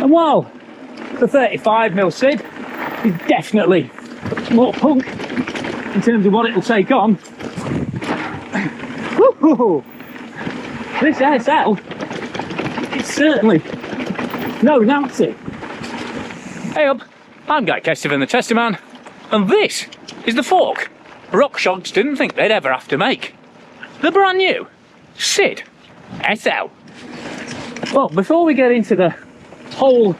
And while the 35mm SID is definitely more punk in terms of what it'll take on, this SL is certainly no Nancy. Hey up, I'm Guy Kestivan, the Tester Man, and this is the fork RockShox didn't think they'd ever have to make. The brand new SID SL. Well, before we get into the whole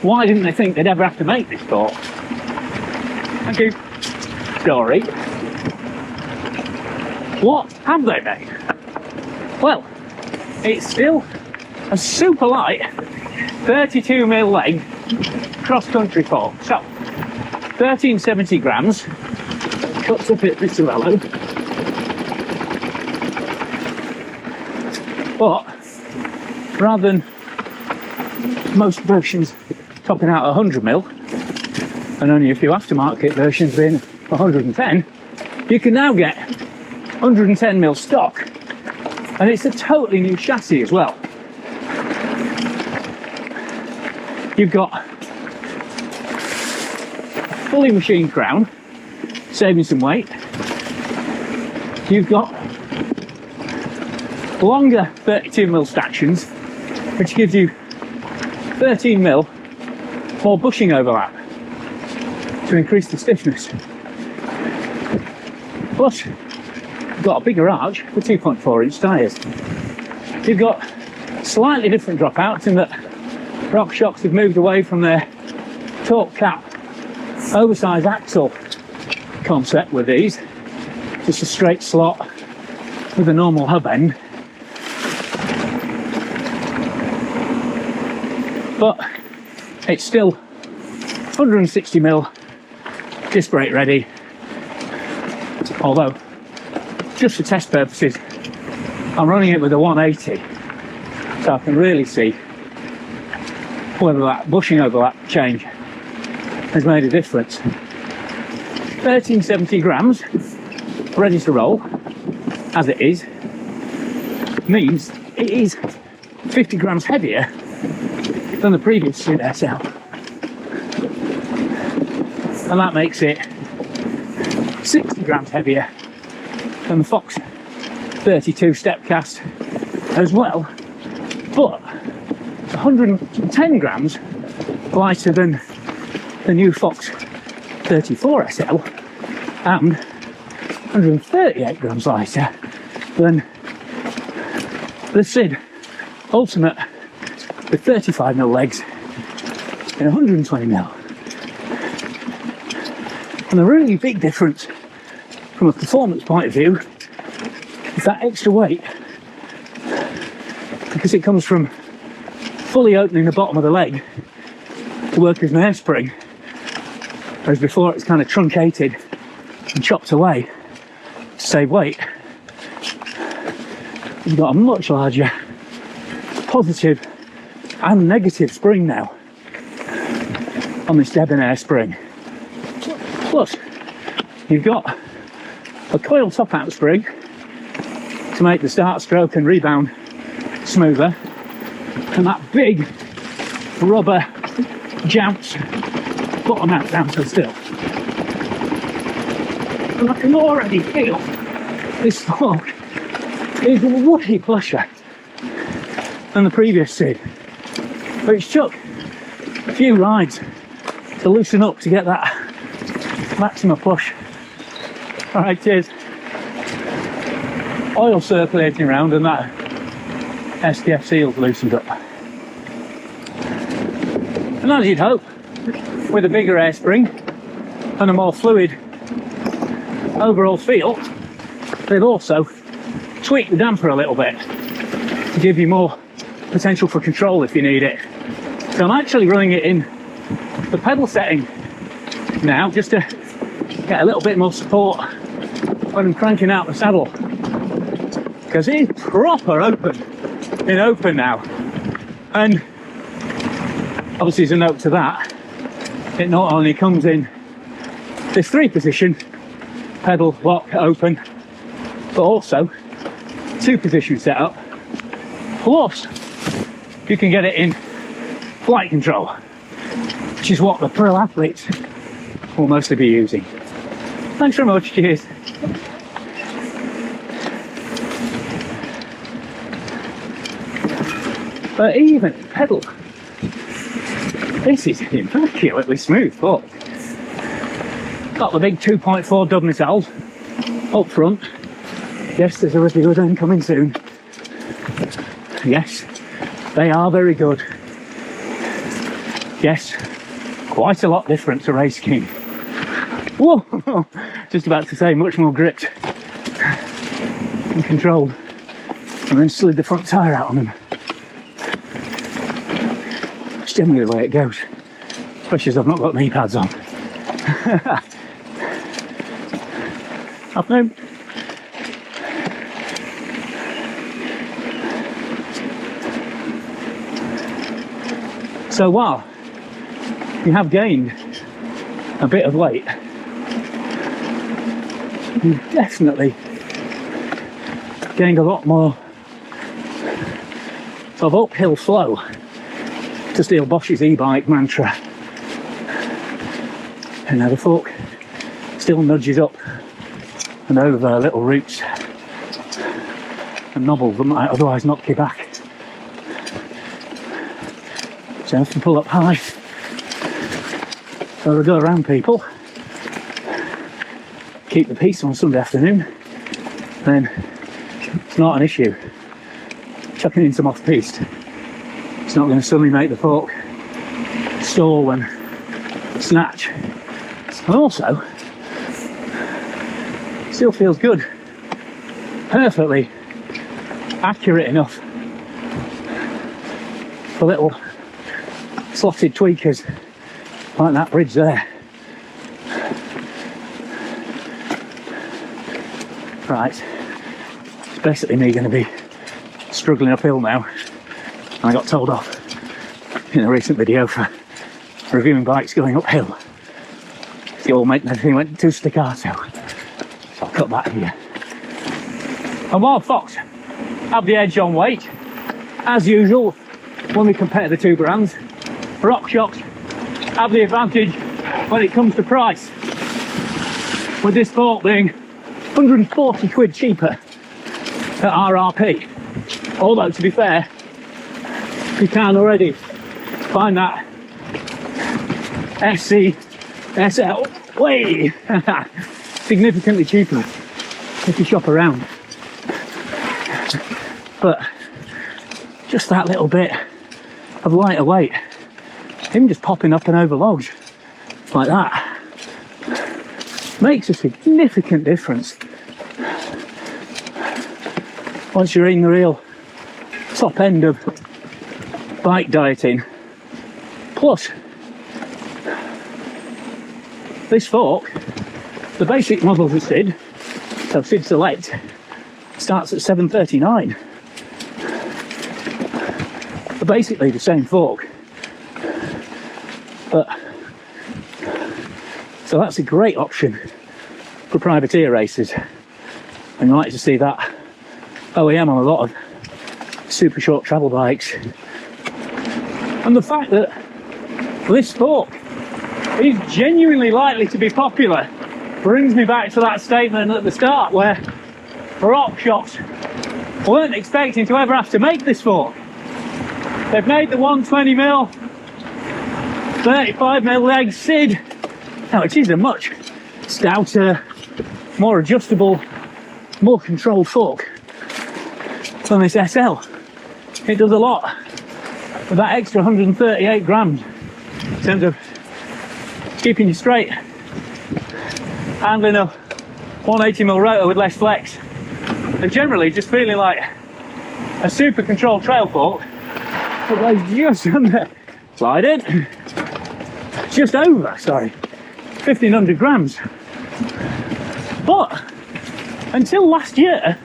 why didn't they think they'd ever have to make this fork, thank you, story, what have they made? Well, it's still a super light 32mm leg cross-country fork. So 1370 grams, cuts up at this level, but rather than most versions topping out 100mm and only a few aftermarket versions being 110, you can now get 110mm stock, and it's a totally new chassis as well. You've got a fully machined crown, saving some weight. You've got longer 32mm stanchions, which gives you 13mm more bushing overlap to increase the stiffness. Plus, you've got a bigger arch with 2.4-inch tyres. You've got slightly different dropouts in that RockShox have moved away from their torque cap oversized axle concept with these, just a straight slot with a normal hub end. But it's still 160mm disc brake ready, although just for test purposes I'm running it with a 180, so I can really see whether that bushing overlap change has made a difference. 1370 grams ready to roll as it is means it is 50 grams heavier than the previous SID SL, and that makes it 60 grams heavier than the Fox 32 step cast as well, but 110 grams lighter than the new Fox 34 SL and 138 grams lighter than the SID Ultimate with 35mm legs and 120mm. And the really big difference from a performance point of view is that extra weight, because it comes from fully opening the bottom of the leg to work as an air spring, whereas before it's kind of truncated and chopped away to save weight. You've got a much larger positive and negative spring now on this debonair spring. Plus, you've got a coil top out spring to make the start, stroke and rebound smoother, and that big rubber jounce bottom out down so still. And I can already feel this fork is way plusher than the previous SID, which took a few rides to loosen up to get that maximum push. Alright, cheers. Oil circulating around and that SDF seal's loosened up. And as you'd hope, with a bigger air spring and a more fluid overall feel, they've also tweaked the damper a little bit to give you more potential for control if you need it. So I'm actually running it in the pedal setting now, just to get a little bit more support when I'm cranking out the saddle, because it is proper open now. And obviously, as a note to that, it not only comes in this 3-position pedal lock open, but also 2-position setup, plus you can get it in flight control, which is what the pro athletes will mostly be using. Thanks very much, cheers. But even pedal, this is immaculately smooth fork. Got the big 2.4 dub missiles up front. Yes, there's a review of them coming soon. Yes, they are very good. Yes, quite a lot different to Race King. Whoa, just about to say much more gripped and controlled, and then slid the front tyre out on them. It's generally the way it goes, especially as I've not got knee pads on. Afternoon. So while you have gained a bit of weight, you've definitely gained a lot more of uphill flow, to steal Bosch's e-bike mantra. And now the fork still nudges up and over little roots and knobbles that might otherwise knock you back. So I have to pull up high. So I go around people, keep the peace on Sunday afternoon, then it's not an issue. Chucking in some off-piste, it's not going to suddenly make the fork stall and snatch. And also, still feels good, perfectly accurate enough for little slotted tweakers like that bridge there. Right, it's basically me going to be struggling uphill now. I got told off in a recent video for reviewing bikes going uphill. The old mate and everything went too staccato, so I'll cut that here. And while Fox have the edge on weight, as usual when we compare the two brands, RockShox have the advantage when it comes to price, with this fork being 140 quid cheaper at RRP. Although, to be fair, you can already find that SC SL way significantly cheaper if you shop around. But just that little bit of lighter weight, even just popping up and over logs like that, makes a significant difference once you're in the real top end of bike dieting. Plus, this fork, the basic model of the SID, so SID Select, starts at 739. They're basically the same fork, but so that's a great option for privateer races, and you like to see that OEM on a lot of super short travel bikes. And the fact that this fork is genuinely likely to be popular brings me back to that statement at the start where RockShox weren't expecting to ever have to make this fork. They've made the 120mm 35mm leg SID. Now it is a much stouter, more adjustable, more controlled fork than this SL. It does a lot with that extra 138 grams in terms of keeping you straight, handling a 180mm rotor with less flex, and generally just feeling like a super controlled trail fork that goes just under, slide in, just over, sorry, 1500 grams. But until last year,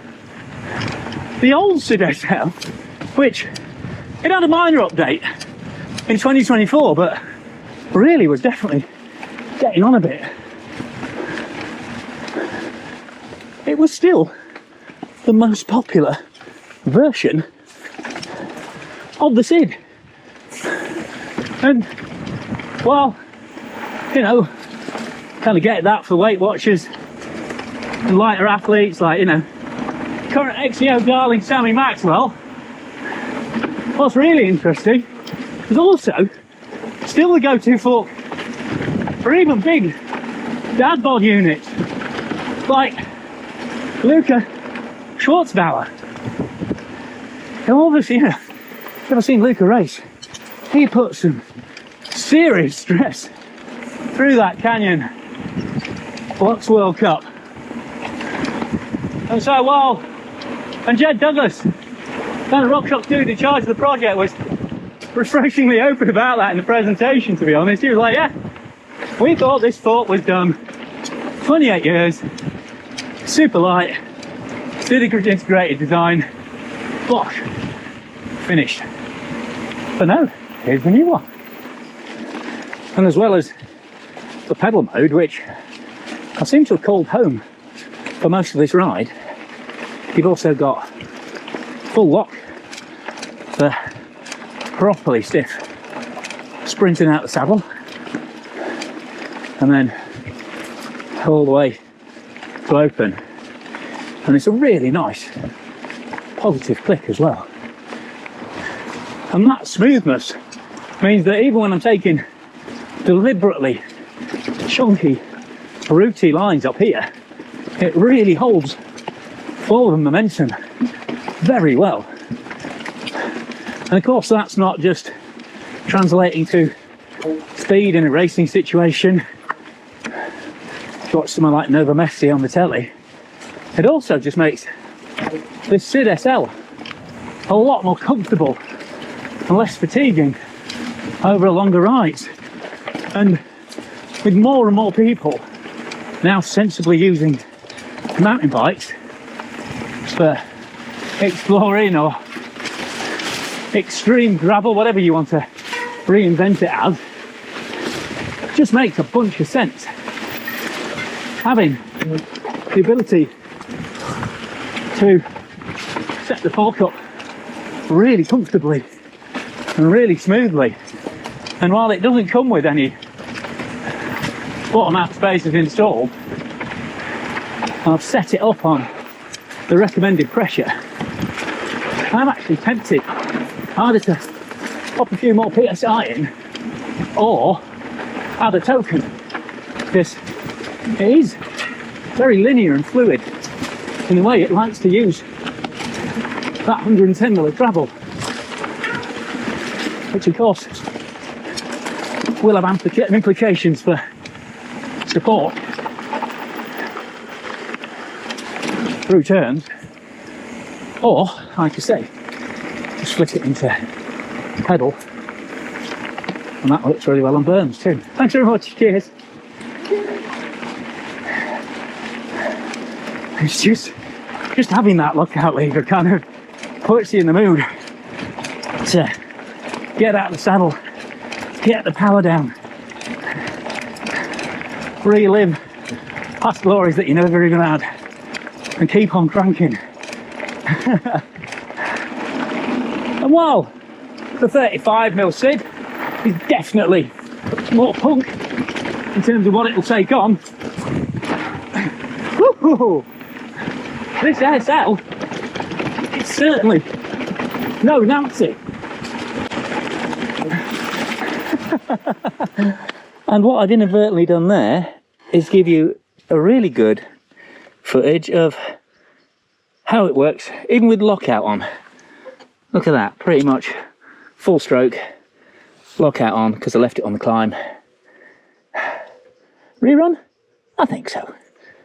the old SID SL, which it had a minor update in 2024, but really was definitely getting on a bit, it was still the most popular version of the SID. And, well, you know, kind of get that for Weight Watchers and lighter athletes, like, you know, current XCO darling Sammy Maxwell. What's really interesting is also still the go-to for even big dad bod units, like Luca Schwartzbauer. And obviously, you know, if you've ever seen Luca race, he put some serious stress through that Canyon Flux World Cup. And so, well, and Jed Douglas, kind of RockShox dude in charge of the project, was refreshingly open about that in the presentation, to be honest. He was like, yeah, we thought this thought was done 28 years, super light, integrated design, bosh, finished. But no, here's the new one. And as well as the pedal mode, which I seem to have called home for most of this ride, you've also got full lock for properly stiff sprinting out the saddle, and then all the way to open. And it's a really nice positive click as well. And that smoothness means that even when I'm taking deliberately chunky, rooty lines up here, it really holds forward momentum very well. And of course, that's not just translating to speed in a racing situation. If you watch someone like Nova Messi on the telly, it also just makes this SID SL a lot more comfortable and less fatiguing over longer rides. And with more and more people now sensibly using mountain bikes for exploring or extreme gravel, whatever you want to reinvent it as, it just makes a bunch of sense. Having the ability to set the fork up really comfortably and really smoothly, and while it doesn't come with any bottom out spacers installed, I've set it up on the recommended pressure. I'm actually tempted either to pop a few more PSI in or add a token, because it is very linear and fluid in the way it likes to use that 110mm travel, which of course will have implications for support through turns, or like I say, just split it into pedal, and that works really well on berms too. Thanks very much, cheers. It's just having that lockout lever kind of puts you in the mood to get out of the saddle, get the power down, relive past glories that you never even had, and keep on cranking. And while the 35mm SID is definitely more punk in terms of what it will take on, this SL is certainly no Nancy. And what I've inadvertently done there is give you a really good footage of how it works, even with lockout on. Look at that, pretty much full stroke lockout on, because I left it on the climb. Rerun? I think so.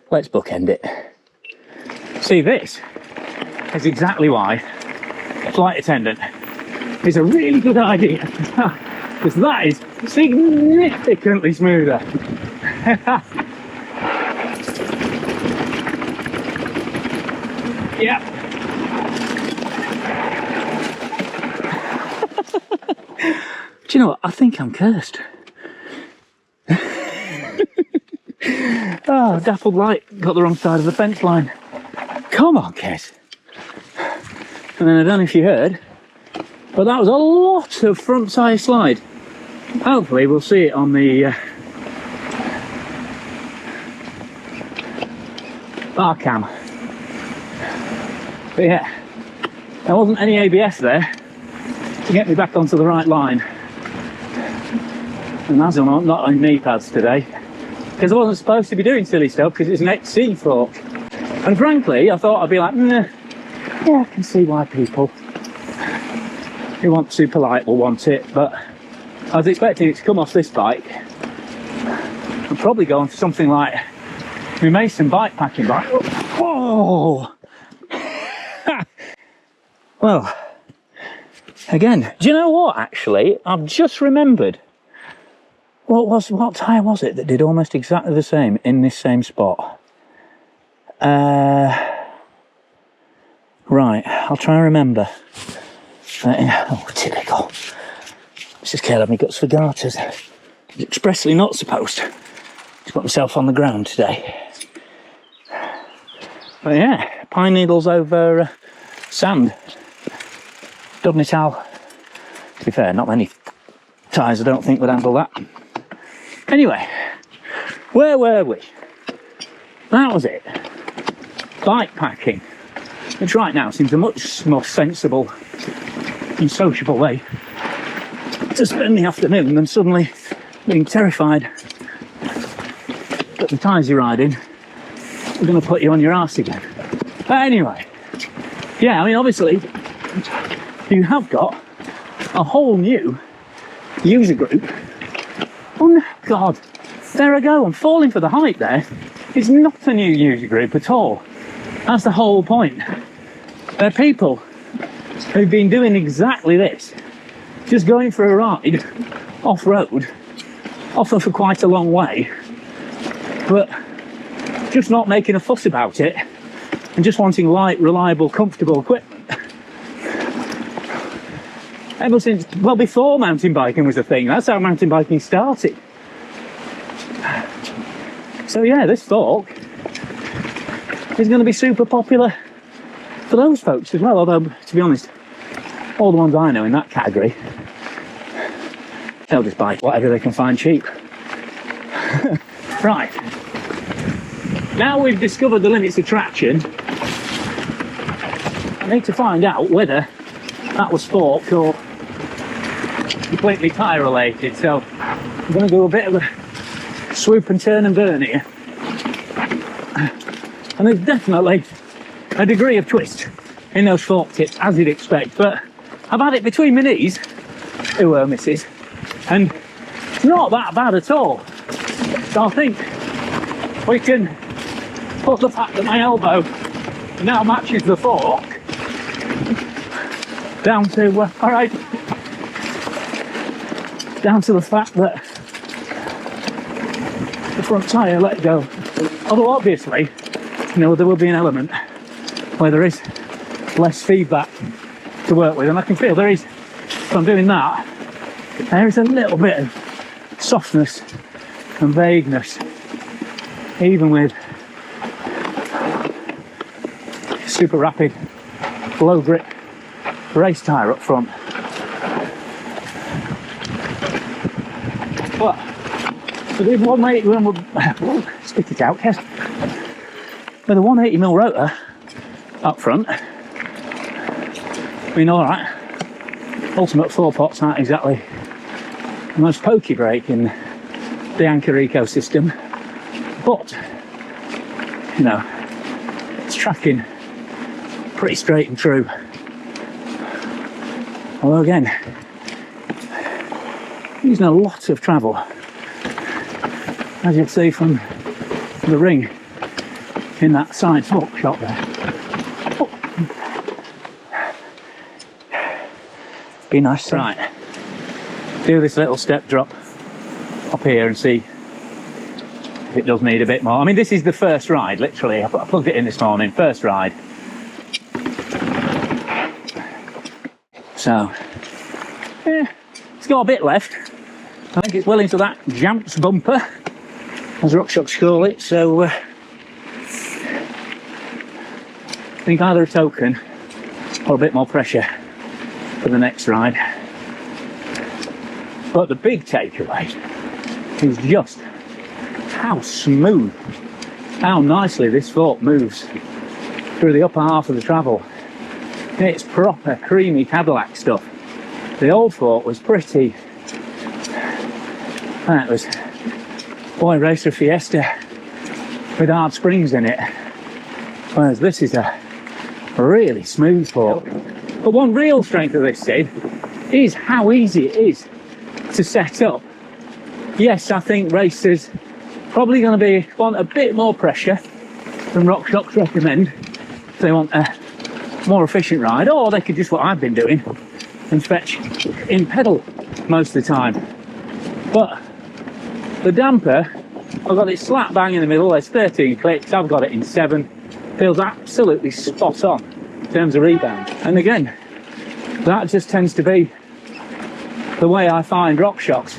Let's bookend it. See, this is exactly why flight attendant is a really good idea, because that is significantly smoother. Yeah. Do you know what? I think I'm cursed. Oh, dappled light got the wrong side of the fence line. Come on, Kes. And then I don't know if you heard, but that was a lot of front side slide Hopefully we'll see it on the bar cam. But yeah, there wasn't any ABS there to get me back onto the right line. And as I'm not on knee pads today, because I wasn't supposed to be doing silly stuff because it's an XC fork. And frankly, I thought I'd be like, nah, yeah, I can see why people who want superlight will want it, but I was expecting it to come off this bike and probably go on for something like my Mason bike packing bike. Whoa! Well, again, do you know what, actually? I've just remembered. What tyre was it that did almost exactly the same in this same spot? Right, I'll try and remember. Oh, typical. This is Caleb, me guts for garters. He's expressly not supposed to put myself on the ground today. But yeah, pine needles over sand. Dubnital. To be fair, not many tyres I don't think would handle that. Anyway, where were we? That was it. Bike packing, which right now seems a much more sensible and sociable way to spend the afternoon than suddenly being terrified that the tyres you're riding are going to put you on your arse again. But anyway, yeah, I mean, obviously, you have got a whole new user group. Oh God, there I go, I'm falling for the hype there. It's not a new user group at all. That's the whole point. They're people who've been doing exactly this, just going for a ride off-road, often for quite a long way, but just not making a fuss about it and just wanting light, reliable, comfortable equipment. Ever since, well, before mountain biking was a thing, that's how mountain biking started. So yeah, this fork is going to be super popular for those folks as well, although, to be honest, all the ones I know in that category, they'll just buy whatever they can find cheap. Right, now we've discovered the limits of traction, I need to find out whether that was fork or completely tyre related, so I'm going to do a bit of a swoop and turn and burn here. And there's definitely a degree of twist in those fork tips, as you'd expect, but I've had it between my knees, misses, and it's not that bad at all. So I think we can put the fact that my elbow now matches the fork down to, alright, down to the fact that the front tyre let go. Although obviously, you know, there will be an element where there is less feedback to work with, and I can feel there is, from doing that, there is a little bit of softness and vagueness, even with super rapid, low grip race tyre up front. But with 180, spit it out, Kes. With a 180mm rotor up front, I mean, alright, ultimate 4-pots aren't exactly the most pokey brake in the Anchor ecosystem, but, you know, it's tracking pretty straight and true. Although again, using a lot of travel, as you'll see from the ring in that side fork shot there. Oh. Be nice to do this little step drop up here and see if it does need a bit more. I mean, this is the first ride, literally. I plugged it in this morning, first ride. So, yeah, it's got a bit left. I think it's well into that Jamps bumper, as RockShox call it, so I think either a token or a bit more pressure for the next ride. But the big takeaway is just how smooth, how nicely this fork moves through the upper half of the travel. It's proper creamy Cadillac stuff. The old fork was pretty, that was Boy Racer Fiesta with hard springs in it, whereas this is a really smooth fork. But one real strength of this SID is how easy it is to set up. Yes, I think racers probably going to want a bit more pressure than RockShox recommend if they want a more efficient ride, or they could just what I've been doing and fetch in pedal most of the time. But the damper, I've got it slap bang in the middle. There's 13 clicks, I've got it in 7. Feels absolutely spot on in terms of rebound. And again, that just tends to be the way I find RockShox.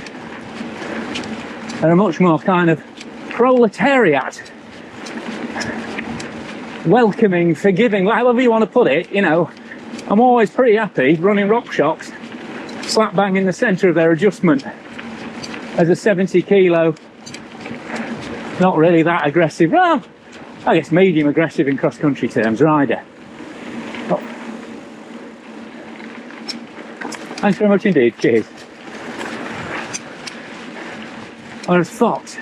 They're a much more kind of proletariat, welcoming, forgiving, however you want to put it. You know, I'm always pretty happy running RockShox slap bang in the centre of their adjustment as a 70 kilo, not really that aggressive, well, I guess medium aggressive in cross-country terms, rider. Oh. Thanks very much indeed, cheers. Whereas Fox,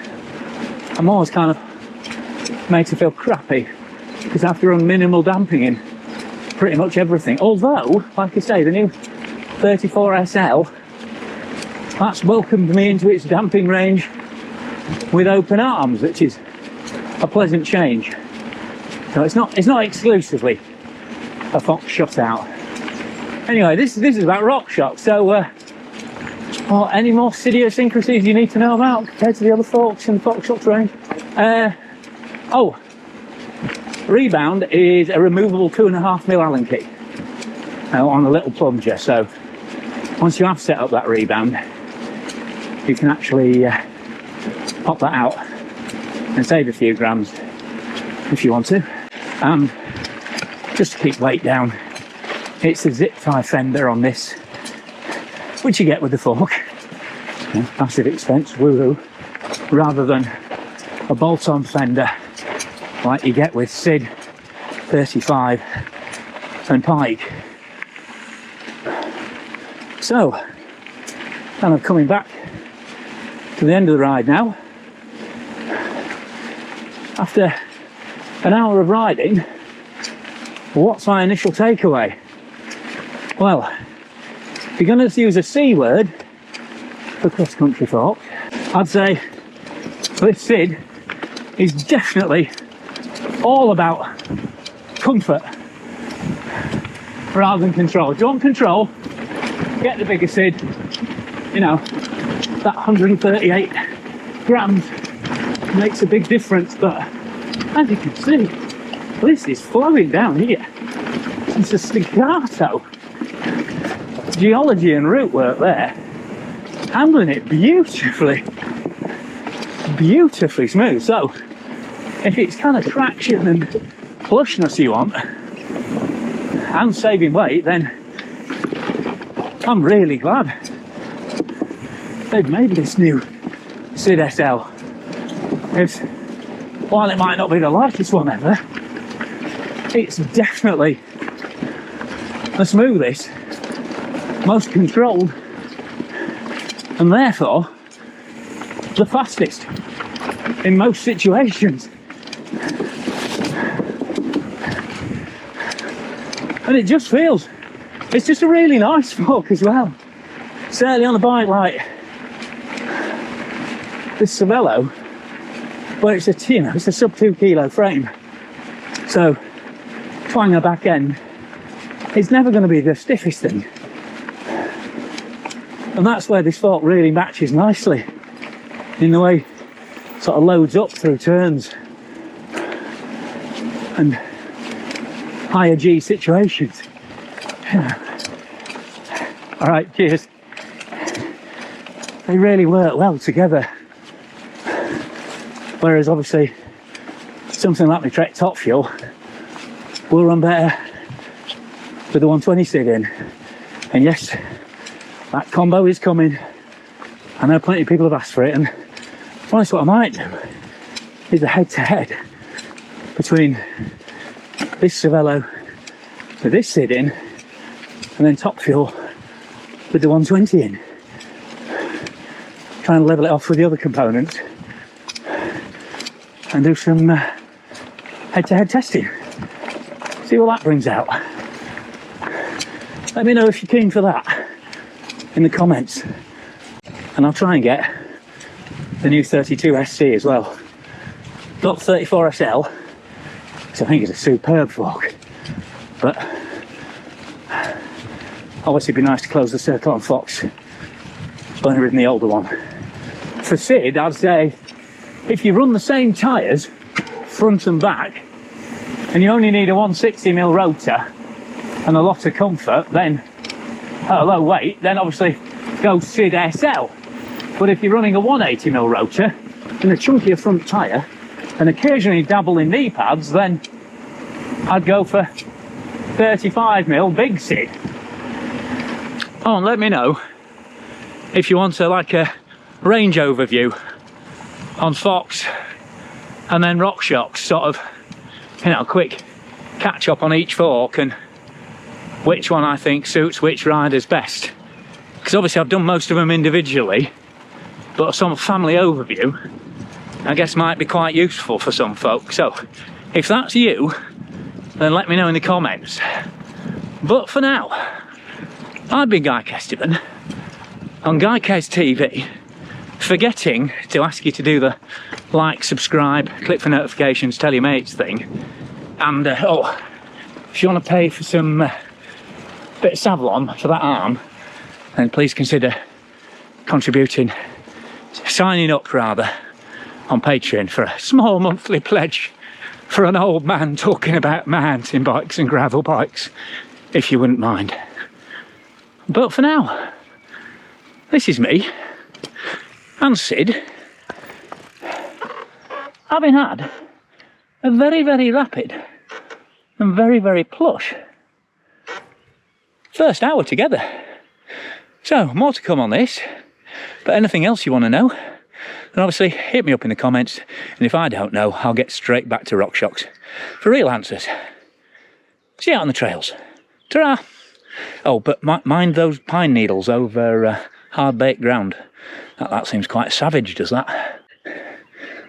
I'm always kind of made to feel crappy because I have to run minimal damping in pretty much everything. Although, like I say, the new 34 SL, that's welcomed me into its damping range with open arms, which is a pleasant change. So it's not exclusively a Fox shutout. Anyway, this is about RockShox. So, any more SID idiosyncrasies you need to know about compared to the other forks in the RockShox range? Rebound is a removable 2.5mm Allen key on a little plunger. So once you have set up that rebound, you can actually pop that out and save a few grams if you want to. Just to keep weight down, it's a zip tie fender on this, which you get with the fork. Massive expense, woohoo, rather than a bolt-on fender like you get with SID 35 and Pike. So, kind of coming back to the end of the ride now. After an hour of riding, what's my initial takeaway? Well, if you're going to use a C word for cross-country fork, I'd say this SID is definitely all about comfort rather than control. If you want control, get the bigger SID. You know, that 138 grams makes a big difference, but as you can see, this is flowing down here. It's a staccato. Geology and root work there, handling it beautifully smooth. So if it's kind of traction and plushness you want and saving weight, then I'm really glad they've made this new SID SL. It's, while it might not be the lightest one ever, it's definitely the smoothest, most controlled, and therefore the fastest in most situations. And it just feels, it's just a really nice fork as well. Certainly on a bike like this Cervelo, where it's a sub 2 kilo frame. So twanger back end is never going to be the stiffest thing. And that's where this fork really matches nicely in the way it sort of loads up through turns and higher G situations. All right, cheers. They really work well together. Whereas obviously something like my Trek Top Fuel will run better with the 120 SID in. And yes, that combo is coming. I know plenty of people have asked for it, and well, that's what I might do, is a head-to-head between this Cervelo with this SID in, and then top fuel with the 120 in. Try and level it off with the other components and do some head-to-head testing. See what that brings out. Let me know if you're keen for that in the comments, and I'll try and get the new 32 SC as well. Got 34 SL, which I think is a superb fork, but obviously it'd be nice to close the circle on Fox. I've only ridden the older one. For SID, I'd say if you run the same tyres front and back, and you only need a 160mm rotor and a lot of comfort, then at a low weight, then obviously go SID SL. But if you're running a 180mm rotor and a chunkier front tyre and occasionally dabble in knee pads, then I'd go for 35mm big SID. Oh, and let me know if you want like a range overview on Fox and then RockShox, sort of, you know, quick catch up on each fork and which one I think suits which riders best. Because obviously I've done most of them individually, but some family overview I guess might be quite useful for some folks. So if that's you, then let me know in the comments. But for now, I've been Guy Kesteven on Guy Kes TV, forgetting to ask you to do the like, subscribe, click for notifications, tell your mates thing. And oh, if you want to pay for some bit of Savlon for that arm, then please consider contributing, signing up rather, on Patreon for a small monthly pledge for an old man talking about mountain bikes and gravel bikes, if you wouldn't mind. But for now, this is me and SID, having had a very, very rapid and very, very plush first hour together. So, more to come on this, but anything else you want to know, then obviously hit me up in the comments, and if I don't know, I'll get straight back to RockShox for real answers. See you out on the trails. Ta-ra! Oh, but mind those pine needles over hard-baked ground. That seems quite savage, does that?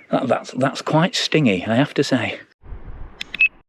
That's quite stingy, I have to say.